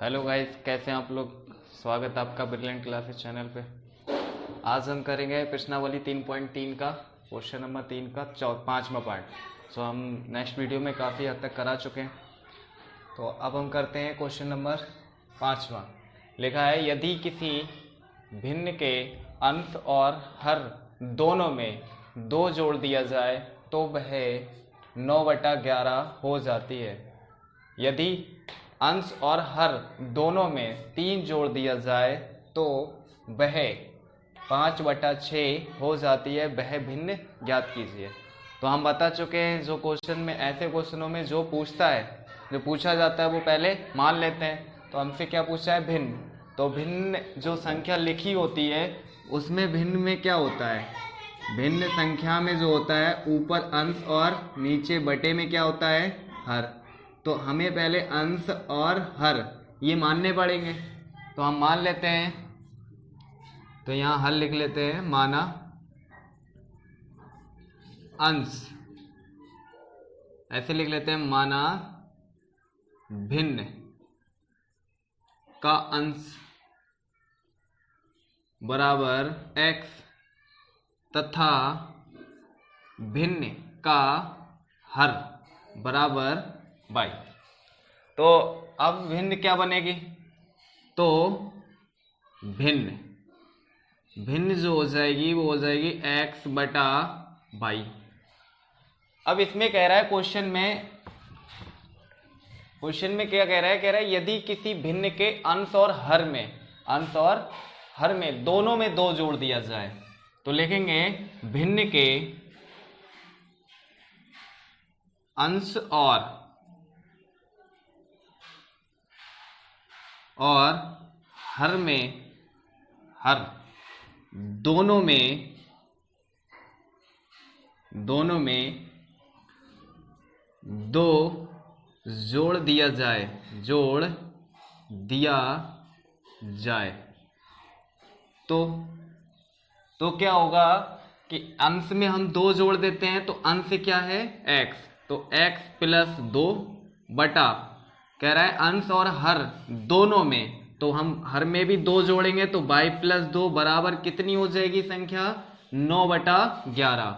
Hello guys, कैसे हैं आप लोग। स्वागत है आपका ब्रिलियंट क्लासेस चैनल पे। आज हम करेंगे प्रश्नावली 3.3 का क्वेश्चन नंबर 3 का 5वां पार्ट। सो हम नेक्स्ट वीडियो में काफ़ी हद तक करा चुके हैं। तो अब हम करते हैं क्वेश्चन नंबर 5वां। लिखा है, यदि किसी भिन्न के अंश और हर दोनों में 2 जोड़ दिया जाए तो वह 9/11 हो जाती है। यदि अंश और हर दोनों में 3 जोड़ दिया जाए तो वह 5/6 हो जाती है। वह भिन्न ज्ञात कीजिए। तो हम बता चुके हैं, जो क्वेश्चन में ऐसे क्वेश्चनों में जो पूछता है, जो पूछा जाता है वो पहले मान लेते हैं। तो हमसे क्या पूछा है? भिन्न। तो भिन्न जो संख्या लिखी होती है उसमें भिन्न में क्या होता है? भिन्न संख्या में जो होता है ऊपर अंश और नीचे बटे में क्या होता है? हर। तो हमें पहले अंश और हर ये मानने पड़ेंगे। तो हम मान लेते हैं। तो यहाँ हल लिख लेते हैं। माना अंश, ऐसे लिख लेते हैं। माना भिन्न का अंश बराबर x तथा भिन्न का हर बराबर y। तो अब भिन्न क्या बनेगी? तो भिन्न भिन्न जो हो जाएगी वो हो जाएगी x/y। अब इसमें कह रहा है, क्वेश्चन में क्या कह रहा है? कह रहा है यदि किसी भिन्न के अंश और हर में दोनों में 2 जोड़ दिया जाए तो लिखेंगे भिन्न के अंश और हर दोनों में 2 जोड़ दिया जाए तो क्या होगा कि अंश में हम 2 जोड़ देते हैं तो अंश क्या है? x। तो x+2 बटा, कह रहा है अंश और हर दोनों में, तो हम हर में भी 2 जोड़ेंगे तो y+2 बराबर कितनी हो जाएगी संख्या? 9/11।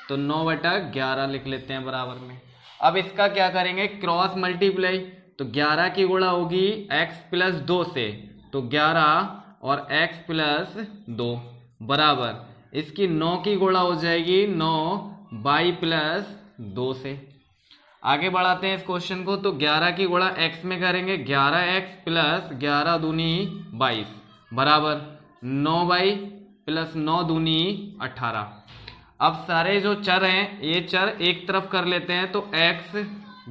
तो 9/11 लिख लेते हैं बराबर में। अब इसका क्या करेंगे? Cross multiply. तो 11 की गुणा होगी x+2 से, तो 11 और x+2 बराबर इसकी 9 की गुणा हो जाएगी 9y+2 से। आगे बढ़ाते हैं इस क्वेश्चन को। तो 11 की गुणा x में करेंगे, 11x + 11 दूनी 22 बराबर 9y + 9 दूनी 18। अब सारे जो चर हैं ये चर एक तरफ कर लेते हैं। तो x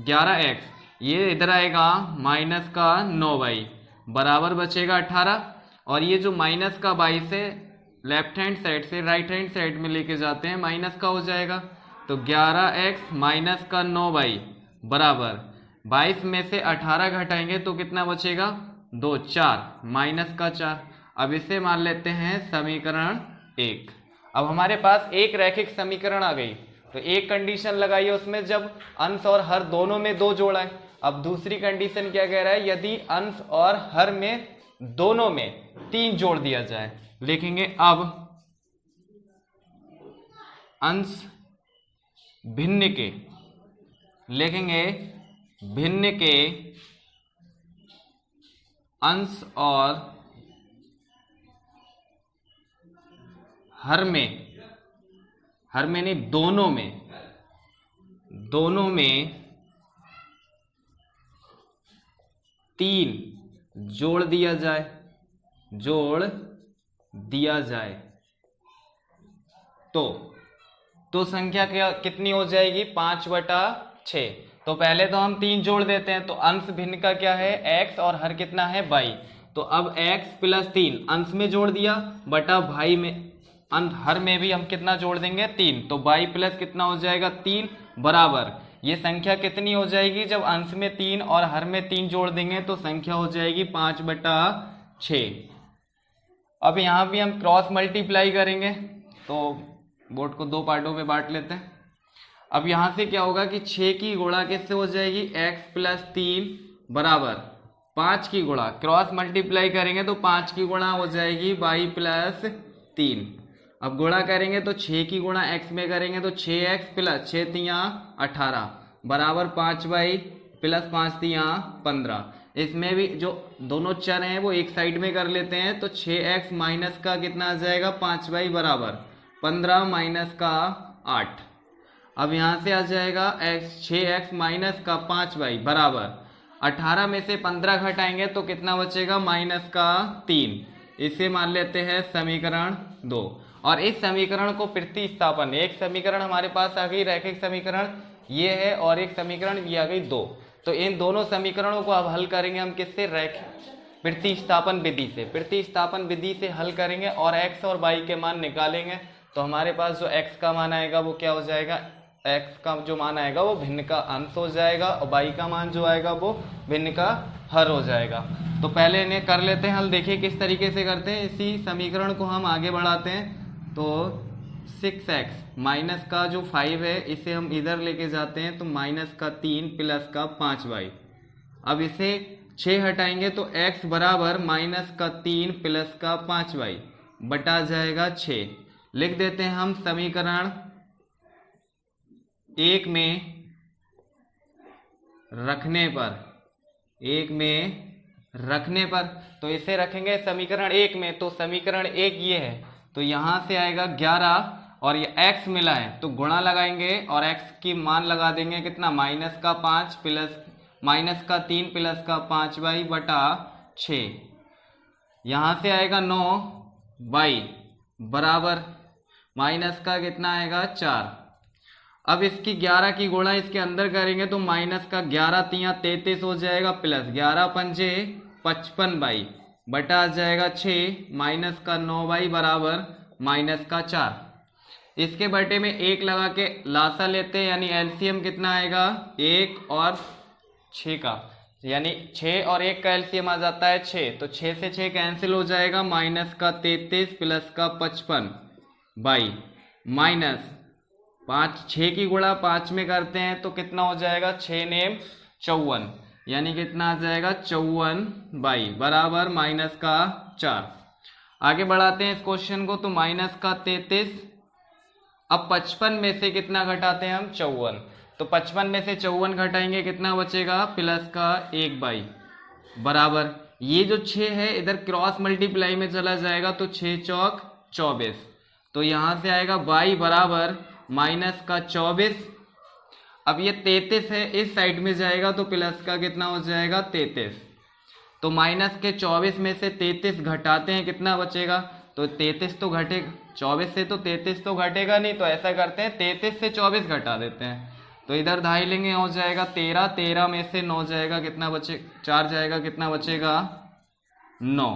11x ये इधर आएगा माइनस का 9y बराबर बचेगा 18, और ये जो माइनस का 22 है लेफ्ट हैंड साइड से राइट हैंड साइड में लेके जाते हैं, माइनस का हो जाएगा। तो 11x माइनस का 9y बराबर 22 में से 18 घटाएंगे तो कितना बचेगा? 2 4 माइनस का 4। अब इसे मान लेते हैं समीकरण 1। अब हमारे पास एक रैखिक समीकरण आ गई। तो एक कंडीशन लगाई उसमें, जब अंश और हर दोनों में 2 जोड़ा है। अब दूसरी कंडीशन क्या कह रहा है? यदि अंश और हर में दोनों में 3 जोड़ दिया जाए। लिखेंगे अब अंश भिन्न के, लिखेंगे भिन्न के अंश और हर में नहीं दोनों में 3 जोड़ दिया जाए तो संख्या क्या कितनी हो जाएगी? 5/6। तो पहले तो हम 3 जोड़ देते हैं। तो अंश भिन्न का क्या है? x और हर कितना है? y। तो अब x+3 अंश में जोड़ दिया बटा भाई में, हर में भी हम कितना जोड़ देंगे? 3। तो y प्लस कितना हो जाएगा? 3 बराबर ये संख्या कितनी हो जाएगी? जब अंश में 3 और हर में 3 जोड़ देंगे तो संख्या हो जाएगी 5/6। अब यहाँ भी हम क्रॉस मल्टीप्लाई करेंगे। तो बोर्ड को 2 पार्टों में बांट लेते हैं। अब यहाँ से क्या होगा कि 6 की गुणा किससे हो जाएगी? x + 3 बराबर 5 की गुणा, क्रॉस मल्टीप्लाई करेंगे तो 5 की गुणा हो जाएगी y प्लस 3। अब गुणा करेंगे तो 6 की गुणा x में करेंगे तो 6x प्लस 6 तियाँ 18 बराबर 5y प्लस 5 तियाँ 15। इसमें भी जो दोनों चर हैं वो एक साइड में कर लेते हैं तो 6x माइनस का कितना आ जाएगा 5y बराबर 15 माइनस का 8। अब यहाँ से आ जाएगा x 6x माइनस का 5y बराबर 18 में से 15 घटाएंगे तो कितना बचेगा माइनस का 3। इसे मान लेते हैं समीकरण 2। और इस समीकरण को प्रतिस्थापन, एक समीकरण हमारे पास आ गई रैखिक समीकरण ये है और एक समीकरण ये आ गई 2। तो इन दोनों समीकरणों को अब हल करेंगे हम किससे, रैखिक प्रतिस्थापन विधि से। प्रतिस्थापन विधि से हल करेंगे और x और y के मान निकालेंगे तो हमारे पास जो x का मान आएगा वो क्या हो जाएगा, x का जो मान आएगा वो भिन्न का अंश हो जाएगा और y का मान जो आएगा वो भिन्न का हर हो जाएगा। तो पहले इन्हें कर लेते हैं हल। देखिए किस तरीके से करते हैं। इसी समीकरण को हम आगे बढ़ाते हैं तो 6x माइनस का जो 5 है इसे हम इधर लेके जाते हैं तो माइनस का 3 प्लस का 5y। अब इसे 6 हटाएंगे तो x बराबर माइनस का 3 प्लस का 5y बटा जाएगा 6। लिख देते हैं हम समीकरण 1 में रखने पर तो इसे रखेंगे समीकरण 1 में तो समीकरण 1 ये है तो यहाँ से आएगा 11 और ये x मिला है तो गुणा लगाएंगे और x की मान लगा देंगे कितना माइनस का 5 प्लस माइनस का 3 प्लस का 5y बटा 6। यहाँ से आएगा 9y बराबर माइनस का कितना आएगा 4। अब इसकी 11 की गुणा इसके अंदर करेंगे तो माइनस का 11 तियाँ 33 हो जाएगा प्लस 11 पंजे 55y बटा आ जाएगा 6 माइनस का 9y बराबर माइनस का 4। इसके बटे में 1 लगा के लासा लेते हैं यानी एलसीएम कितना आएगा 1 और 6 का, यानी 6 और 1 का एलसीएम आ जाता है 6 तो 6 से 6 कैंसिल हो जाएगा माइनस का 33 प्लस का 55 बाई माइनस 6 की गुणा 5 में करते हैं तो कितना हो जाएगा 6 नेम 54 यानी कितना आ जाएगा 54 बाई बराबर माइनस का 4। आगे बढ़ाते हैं इस क्वेश्चन को तो माइनस का 33। अब 55 में से कितना घटाते हैं हम 54 तो 55 में से 54 घटाएंगे कितना बचेगा प्लस का 1 बाई बराबर ये जो 6 है इधर क्रॉस मल्टीप्लाई में चला जाएगा तो 6 चौक 24 तो यहाँ से आएगा बाई बराबर माइनस का 24। अब ये 33 है इस साइड में जाएगा तो प्लस का कितना हो जाएगा 33 तो माइनस के 24 में से 33 घटाते हैं कितना बचेगा तो 33 तो घटेगा 24 से तो 33 तो घटेगा नहीं तो ऐसा करते हैं 33 से 24 घटा देते हैं तो इधर ढाई लेंगे हो जाएगा 13, 13 में से 9 जाएगा कितना बचे 4 जाएगा कितना बचेगा 9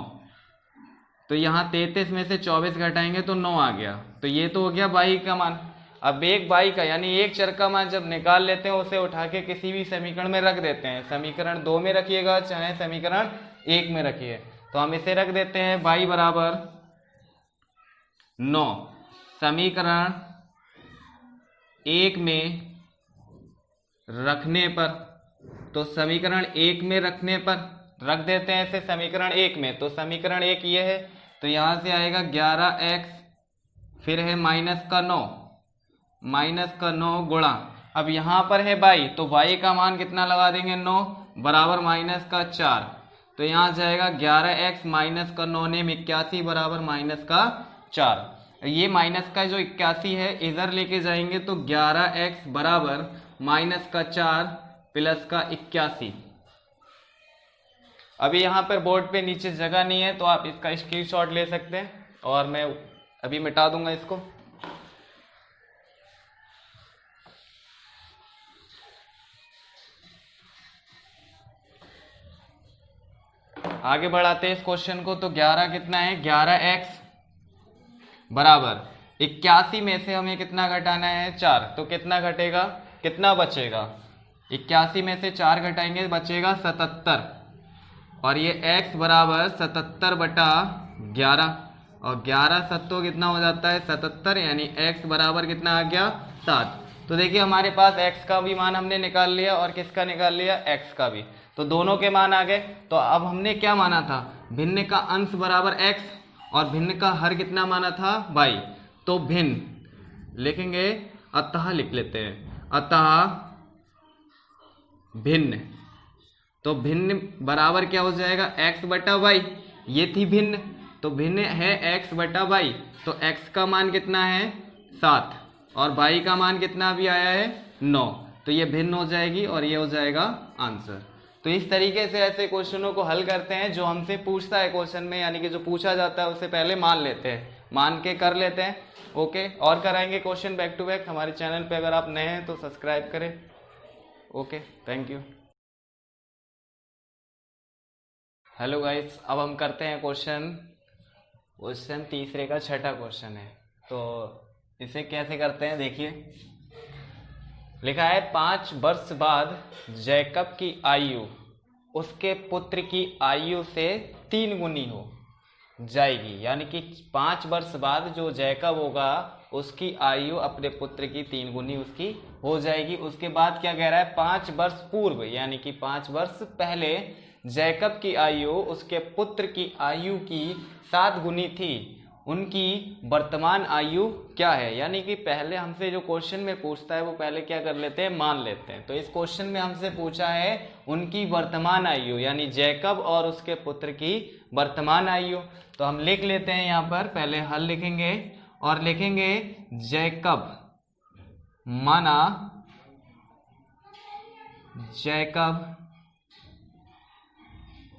तो यहाँ 33 में से 24 घटाएंगे तो 9 आ गया तो ये तो हो गया बाई का मान। अब एक बाई का यानी एक चर का मान जब निकाल लेते हैं उसे उठा के किसी भी समीकरण में रख देते हैं। समीकरण 2 में रखिएगा चाहे समीकरण 1 में रखिए तो हम इसे रख देते हैं बाई बराबर 9 समीकरण 1 में रखने पर तो समीकरण 1 में रखने पर रख देते हैं इसे समीकरण 1 में तो समीकरण 1 ये है तो यहाँ से आएगा 11x फिर है माइनस का 9 गुणा अब यहाँ पर है बाई तो बाई का मान कितना लगा देंगे 9 बराबर माइनस का 4 तो यहाँ जाएगा 11x माइनस का 9 नेम 81 बराबर माइनस का 4। ये माइनस का जो 81 है इधर लेके जाएंगे तो 11x बराबर माइनस का 4 प्लस का 81। अभी यहाँ पर बोर्ड पे नीचे जगह नहीं है तो आप इसका स्क्रीनशॉट ले सकते हैं और मैं अभी मिटा दूंगा इसको। आगे बढ़ाते हैं इस क्वेश्चन को तो 11 कितना है 11x बराबर 81 में से हमें कितना घटाना है 4 तो कितना घटेगा कितना बचेगा 81 में से 4 घटाएंगे बचेगा 77 और ये x बराबर 77 बटा 11 और 11 सत्तों कितना हो जाता है 77 यानी x बराबर कितना आ गया 7। तो देखिए हमारे पास x का भी मान हमने निकाल लिया और किसका निकाल लिया x का भी। तो दोनों के मान आ गए। तो अब हमने क्या माना था, भिन्न का अंश बराबर x और भिन्न का हर कितना माना था y। तो भिन्न लिखेंगे, अतः लिख लेते हैं, अतः भिन्न। तो भिन्न बराबर क्या हो जाएगा, x बटा y। ये थी भिन्न, तो भिन्न है x बटा y। तो x का मान कितना है 7 और y का मान कितना भी आया है 9। तो ये भिन्न हो जाएगी और ये हो जाएगा आंसर। तो इस तरीके से ऐसे क्वेश्चनों को हल करते हैं। जो हमसे पूछता है क्वेश्चन में, यानी कि जो पूछा जाता है उससे पहले मान लेते हैं, मान के कर लेते हैं। ओके, और कराएंगे क्वेश्चन बैक टू बैक। हमारे चैनल पे अगर आप नए हैं तो सब्सक्राइब करें। Okay, thank you. Hello guys, अब हम करते हैं क्वेश्चन तीसरे का छठा क्वेश्चन है। तो इसे कैसे करते हैं देखिए, लिखा है 5 वर्ष बाद जैकब की आयु उसके पुत्र की आयु से 3 गुनी हो जाएगी। यानी कि 5 वर्ष बाद जो जैकब होगा उसकी आयु अपने पुत्र की 3 गुनी उसकी हो जाएगी। उसके बाद क्या कह रहा है, 5 वर्ष पूर्व यानी कि 5 वर्ष पहले जैकब की आयु उसके पुत्र की आयु की 7 गुनी थी। उनकी वर्तमान आयु क्या है। यानी कि पहले हमसे जो क्वेश्चन में पूछता है वो पहले क्या कर लेते हैं, मान लेते हैं। तो इस क्वेश्चन में हमसे पूछा है उनकी वर्तमान आयु, यानी जैकब और उसके पुत्र की वर्तमान आयु। तो हम लिख लेते हैं, यहाँ पर पहले हल लिखेंगे और लिखेंगे जैकब माना जैकब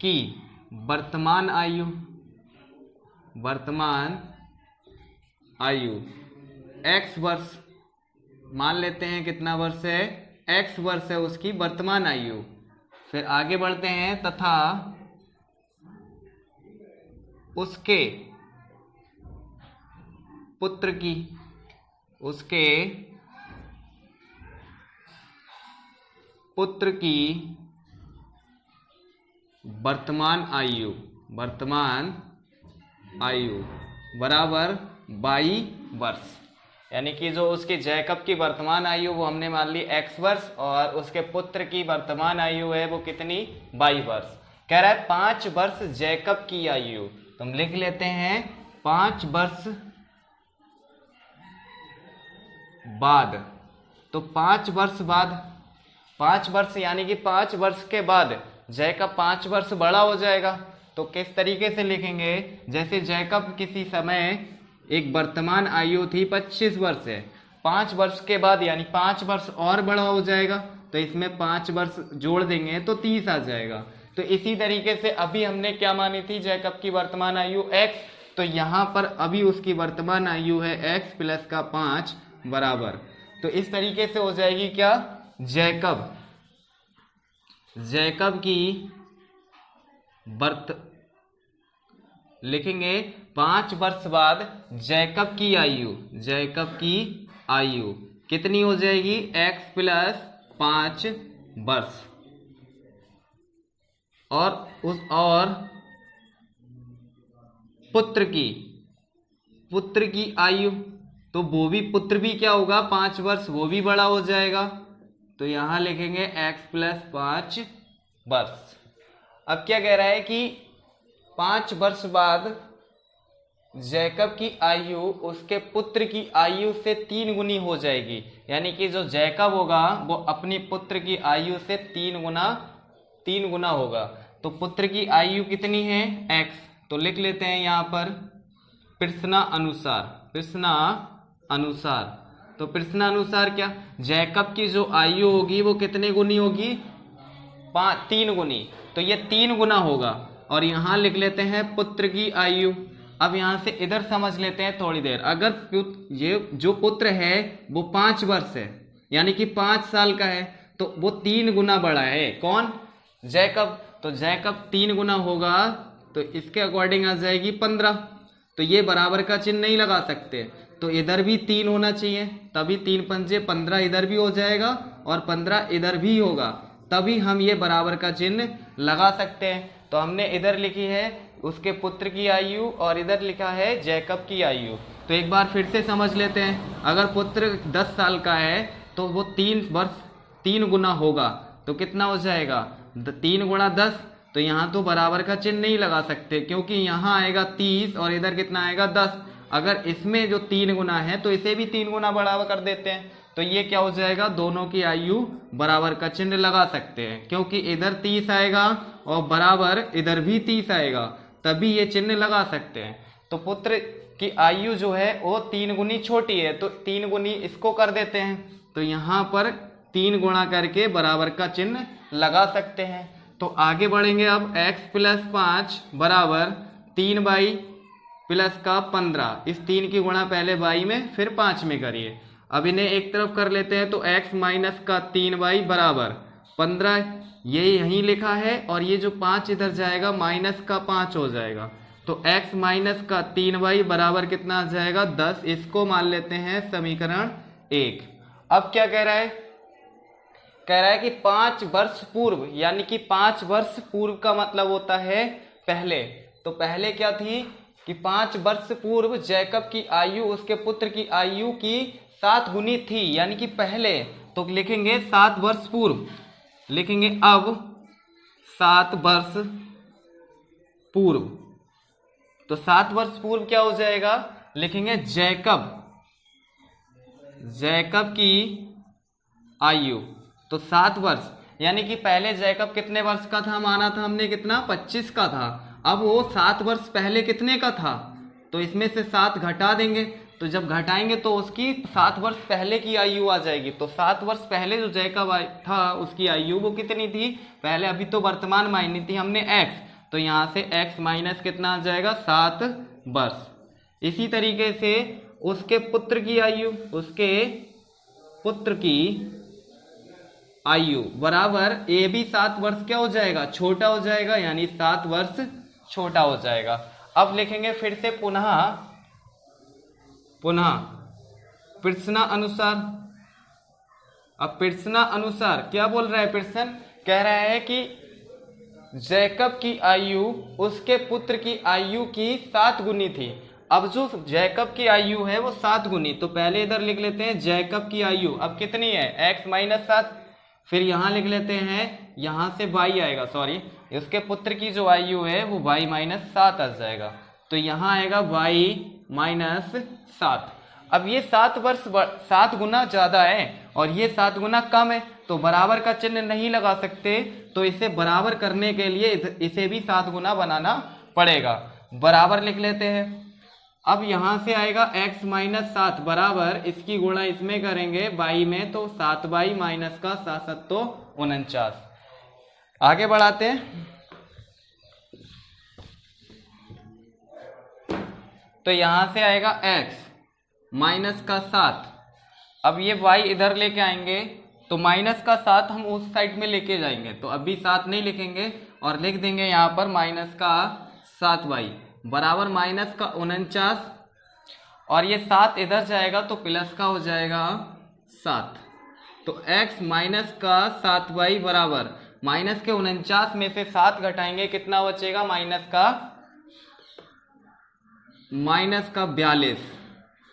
की वर्तमान आयु x वर्ष, मान लेते हैं कितना वर्ष है, x वर्ष है उसकी वर्तमान आयु। फिर आगे बढ़ते हैं, तथा उसके पुत्र की वर्तमान आयु बराबर 22 वर्ष। यानी कि जो उसके जैकब की वर्तमान आयु वो हमने मान ली x वर्ष और उसके पुत्र की वर्तमान आयु है वो कितनी, 22 वर्ष। कह रहा है 5 वर्ष जैकब की आयु। तो हम लिख लेते हैं 5 वर्ष बाद। तो 5 वर्ष बाद, 5 वर्ष यानी कि 5 वर्ष के बाद जैकब 5 वर्ष बड़ा हो जाएगा। तो किस तरीके से लिखेंगे, जैसे जैकब किसी समय एक वर्तमान आयु थी 25 वर्ष है, 5 वर्ष के बाद यानी 5 वर्ष और बड़ा हो जाएगा। तो इसमें 5 वर्ष जोड़ देंगे तो 30 आ जाएगा। तो इसी तरीके से अभी हमने क्या मानी थी, जैकब की वर्तमान आयु x। तो यहाँ पर अभी उसकी वर्तमान आयु है x प्लस का 5 बराबर। तो इस तरीके से हो जाएगी क्या, जैकब की लिखेंगे 5 वर्ष बाद जैकब की आयु कितनी हो जाएगी, x प्लस 5 वर्ष। और पुत्र की आयु, तो वो भी पुत्र भी क्या होगा 5 वर्ष, वो भी बड़ा हो जाएगा। तो यहां लिखेंगे x प्लस 5 वर्ष। अब क्या कह रहा है कि 5 वर्ष बाद जैकब की आयु उसके पुत्र की आयु से 3 गुनी हो जाएगी। यानी कि जो जैकब होगा वो अपनी पुत्र की आयु से 3 गुना होगा। तो पुत्र की आयु कितनी है, x। तो लिख लेते हैं यहाँ पर प्रश्नानुसार। तो प्रश्नानुसार क्या, जैकब की जो आयु होगी वो कितने गुनी होगी, 3 गुनी। तो ये 3 गुना होगा। और यहाँ लिख लेते हैं पुत्र की आयु। अब यहाँ से इधर समझ लेते हैं थोड़ी देर। अगर ये जो पुत्र है वो 5 वर्ष है यानी कि 5 साल का है, तो वो 3 गुना बड़ा है। कौन, जैकब। तो जैकब 3 गुना होगा तो इसके अकॉर्डिंग आ जाएगी 15। तो ये बराबर का चिन्ह नहीं लगा सकते, तो इधर भी 3 होना चाहिए, तभी 3 पंजे 15 इधर भी हो जाएगा और 15 इधर भी होगा, तभी हम ये बराबर का चिन्ह लगा सकते हैं। तो हमने इधर लिखी है उसके पुत्र की आयु और इधर लिखा है जैकब की आयु। तो एक बार फिर से समझ लेते हैं। अगर पुत्र 10 साल का है तो वो 3 वर्ष 3 गुना होगा, तो कितना हो जाएगा, 3 गुणा 10, तो यहाँ तो बराबर का चिन्ह नहीं लगा सकते क्योंकि यहाँ आएगा 30 और इधर कितना आएगा 10। अगर इसमें जो 3 गुना है तो इसे भी 3 गुना बराबर कर देते हैं, तो ये क्या हो जाएगा, दोनों की आयु बराबर का चिन्ह लगा सकते हैं क्योंकि इधर 30 आएगा और बराबर इधर भी 30 आएगा, तभी ये चिन्ह लगा सकते हैं। तो पुत्र की आयु जो है वो 3 गुनी छोटी है, तो 3 गुनी इसको कर देते हैं, तो यहाँ पर 3 गुणा करके बराबर का चिन्ह लगा सकते हैं। तो आगे बढ़ेंगे अब x + 5 बराबर 3y प्लस का 15। इस 3 की गुणा पहले y में फिर 5 में करिए। अब इन्हें एक तरफ कर लेते हैं, तो x माइनस का 3y बराबर 15, ये यहीं लिखा है और ये जो 5 इधर जाएगा माइनस का 5 हो जाएगा, तो x माइनस का 3y बराबर कितना आ जाएगा 10। इसको मान लेते हैं समीकरण 1। अब क्या कह रहा है, कह रहा है कि 5 वर्ष पूर्व, यानी कि 5 वर्ष पूर्व का मतलब होता है पहले। तो पहले क्या थी कि 5 वर्ष पूर्व जैकब की आयु उसके पुत्र की आयु की 7 गुनी थी, यानी कि पहले। तो लिखेंगे 7 वर्ष पूर्व, लिखेंगे अब 7 वर्ष पूर्व। तो 7 वर्ष पूर्व क्या हो जाएगा, लिखेंगे जैकब की आयु, तो 7 वर्ष, यानी कि पहले जैकब कितने वर्ष का था, माना था हमने कितना 25 का था। अब वो 7 वर्ष पहले कितने का था, तो इसमें से 7 घटा देंगे, तो जब घटाएंगे तो उसकी 7 वर्ष पहले की आयु आ जाएगी। तो 7 वर्ष पहले जो जैकब था उसकी आयु वो कितनी थी पहले, अभी तो वर्तमान मायनी थी हमने x, तो यहाँ से x माइनस कितना आ जाएगा 7 वर्ष। इसी तरीके से उसके पुत्र की आयु, उसके पुत्र की आयु बराबर ए भी 7 वर्ष क्या हो जाएगा, छोटा हो जाएगा, यानी 7 वर्ष छोटा हो जाएगा। अब लिखेंगे फिर से पुनः प्रश्न अनुसार। अब प्रश्न अनुसार क्या बोल रहा है, प्रश्न कह रहा है कि जैकब की आयु उसके पुत्र की आयु की 7 गुनी थी। अब जो जैकब की आयु है वो 7 गुनी, तो पहले इधर लिख लेते हैं जैकब की आयु अब कितनी है x माइनस 7, फिर यहाँ लिख लेते हैं, यहाँ से y आएगा, सॉरी उसके पुत्र की जो आयु है वो y माइनस 7 आ जाएगा, तो यहाँ आएगा y माइनस 7। अब ये 7 वर्ष 7 गुना ज़्यादा है और ये 7 गुना कम है, तो बराबर का चिन्ह नहीं लगा सकते, तो इसे बराबर करने के लिए इसे भी 7 गुना बनाना पड़ेगा। बराबर लिख लेते हैं। अब यहाँ से आएगा x माइनस 7 बराबर, इसकी गुणा इसमें करेंगे y में, तो 7y माइनस का 7 तो 49। आगे बढ़ाते हैं। तो यहाँ से आएगा x माइनस का 7, अब ये y इधर लेके आएंगे तो माइनस का 7 हम उस साइड में लेके जाएंगे, तो अभी 7 नहीं लिखेंगे और लिख देंगे यहाँ पर माइनस का 7y बराबर माइनस का 49, और ये 7 इधर जाएगा तो प्लस का हो जाएगा 7, तो x माइनस का 7y बराबर माइनस के 49 में से 7 घटाएंगे कितना बचेगा, माइनस का 42।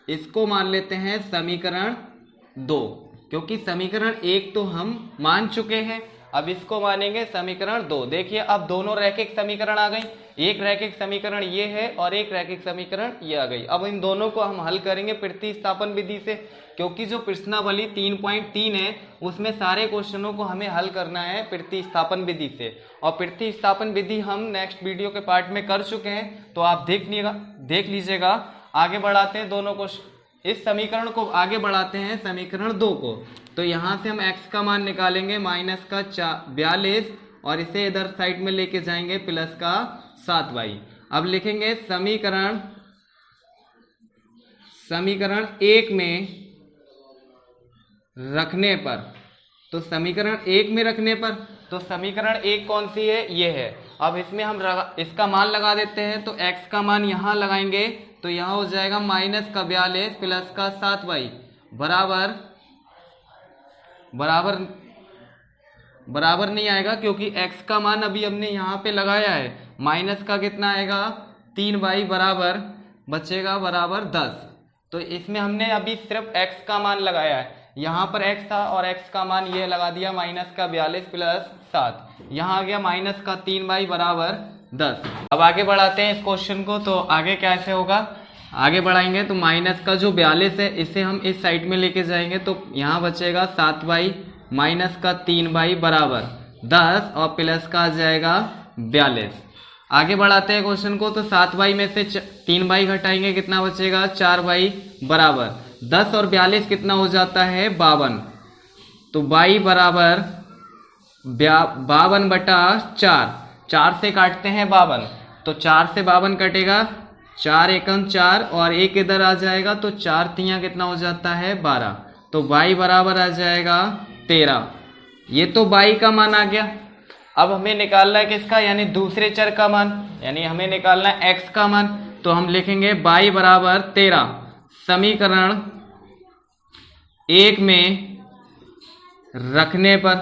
इसको मान लेते हैं समीकरण 2, क्योंकि समीकरण 1 तो हम मान चुके हैं, अब इसको मानेंगे समीकरण 2। देखिए अब दोनों रैखिक समीकरण आ गई, एक रैखिक समीकरण ये है और एक रैखिक समीकरण ये आ गई। अब इन दोनों को हम हल करेंगे प्रतिस्थापन विधि से, क्योंकि जो प्रश्नावली 3.3 है उसमें सारे क्वेश्चनों को हमें हल करना है प्रतिस्थापन विधि से, और प्रतिस्थापन विधि हम नेक्स्ट वीडियो के पार्ट में कर चुके हैं, तो आप देख लीजिएगा। आगे बढ़ाते हैं दोनों को, इस समीकरण को आगे बढ़ाते हैं समीकरण 2 को। तो यहाँ से हम x का मान निकालेंगे माइनस का 42 और इसे इधर साइड में लेके जाएंगे प्लस का 7y। अब लिखेंगे समीकरण 1 में रखने पर, तो समीकरण 1 में रखने पर, तो समीकरण 1 कौन सी है, ये है। अब इसमें हम इसका मान लगा देते हैं, तो x का मान यहाँ लगाएंगे तो यहाँ हो जाएगा माइनस का 42 प्लस का 7y बराबर नहीं आएगा, क्योंकि x का मान अभी हमने यहाँ पे लगाया है, माइनस का कितना आएगा 3y बराबर बचेगा बराबर 10। तो इसमें हमने अभी सिर्फ x का मान लगाया है, यहाँ पर x था और x का मान ये लगा दिया माइनस का 42 प्लस 7, यहाँ आ गया माइनस का 3y बराबर 10। अब आगे बढ़ाते हैं इस क्वेश्चन को। तो आगे कैसे होगा, आगे बढ़ाएंगे तो माइनस का जो 42 है इसे हम इस साइड में लेके जाएंगे तो यहाँ बचेगा 7y माइनस का 3y बराबर 10 और प्लस का आ जाएगा 42। आगे बढ़ाते हैं क्वेश्चन को। तो 7y में से 3y घटाएंगे, कितना बचेगा 4y बराबर 10 और 42 कितना हो जाता है 52। तो y बराबर 52 बटा 4 से काटते हैं 52, तो 4 से 52 कटेगा, 4 एकम 4 और 1 इधर आ जाएगा तो 4 तियां कितना हो जाता है 12। तो y बराबर आ जाएगा 13। ये तो y का मान आ गया। अब हमें निकालना है किसका, यानी दूसरे चर का मान, यानी हमें निकालना है x का मान। तो हम लिखेंगे y बराबर 13 समीकरण 1 में रखने पर।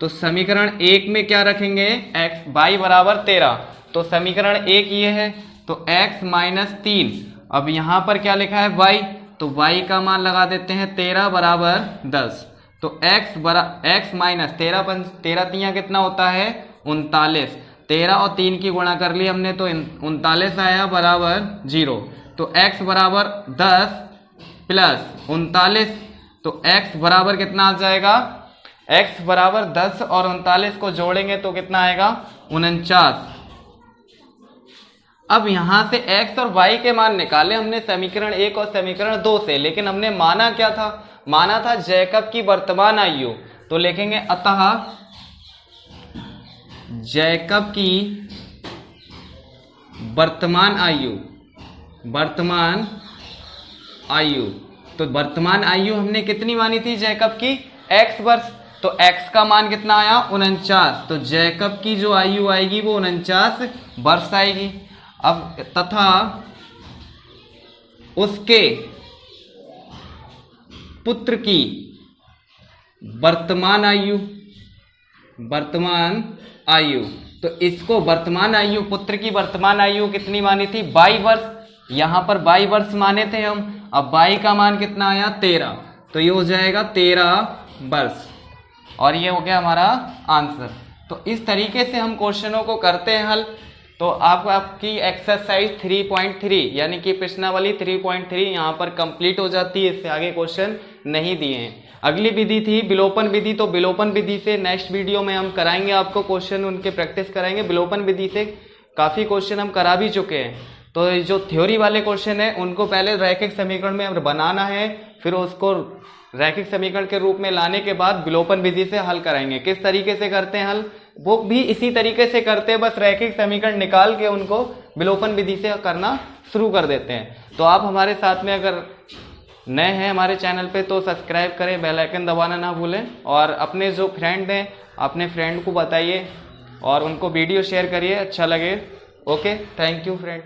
तो समीकरण 1 में क्या रखेंगे x, y बराबर 13, तो समीकरण 1 ये है तो x माइनस 3। अब यहाँ पर क्या लिखा है y, तो y का मान लगा देते हैं 13 बराबर 10। तो x माइनस 13 तियां कितना होता है 39, 13 और 3 की गुणा कर ली हमने तो 39 आया बराबर 0। तो x बराबर 10 प्लस 39, तो x बराबर कितना आ जाएगा, x बराबर 10 और 39 को जोड़ेंगे तो कितना आएगा 49। अब यहां से x और y के मान निकाले हमने समीकरण 1 और समीकरण 2 से, लेकिन हमने माना क्या था, माना था जैकब की वर्तमान आयु। तो लिखेंगे अतः जैकब की वर्तमान आयु, तो वर्तमान आयु हमने कितनी मानी थी जैकब की, x वर्ष। तो x का मान कितना आया 49, तो जैकब की जो आयु आएगी वो 49 वर्ष आएगी। अब तथा उसके पुत्र की वर्तमान आयु, तो इसको वर्तमान आयु, पुत्र की वर्तमान आयु कितनी मानी थी 22 वर्ष, यहां पर 22 वर्ष माने थे हम। अब 22 का मान कितना आया 13, तो ये हो जाएगा 13 वर्ष और ये हो गया हमारा आंसर। तो इस तरीके से हम क्वेश्चनों को करते हैं हल। तो आपकी एक्सरसाइज 3.3 यानी कि प्रश्नावली 3.3 यहाँ पर कंप्लीट हो जाती है। इससे आगे क्वेश्चन नहीं दिए हैं। अगली विधि थी विलोपन विधि, तो विलोपन विधि से नेक्स्ट वीडियो में हम कराएंगे आपको क्वेश्चन, उनके प्रैक्टिस कराएंगे। विलोपन विधि से काफ़ी क्वेश्चन हम करा भी चुके हैं। तो जो थ्योरी वाले क्वेश्चन है उनको पहले रैखिक समीकरण में बनाना है, फिर उसको रैखिक समीकरण के रूप में लाने के बाद विलोपन विधि से हल कराएंगे। किस तरीके से करते हैं हल, वो भी इसी तरीके से करते हैं, बस रैखिक समीकरण निकाल के उनको विलोपन विधि से करना शुरू कर देते हैं। तो आप हमारे साथ में अगर नए हैं हमारे चैनल पे तो सब्सक्राइब करें, बेल आइकन दबाना ना भूलें और अपने जो फ्रेंड हैं अपने फ्रेंड को बताइए और उनको वीडियो शेयर करिए अच्छा लगे। Okay, thank you friend.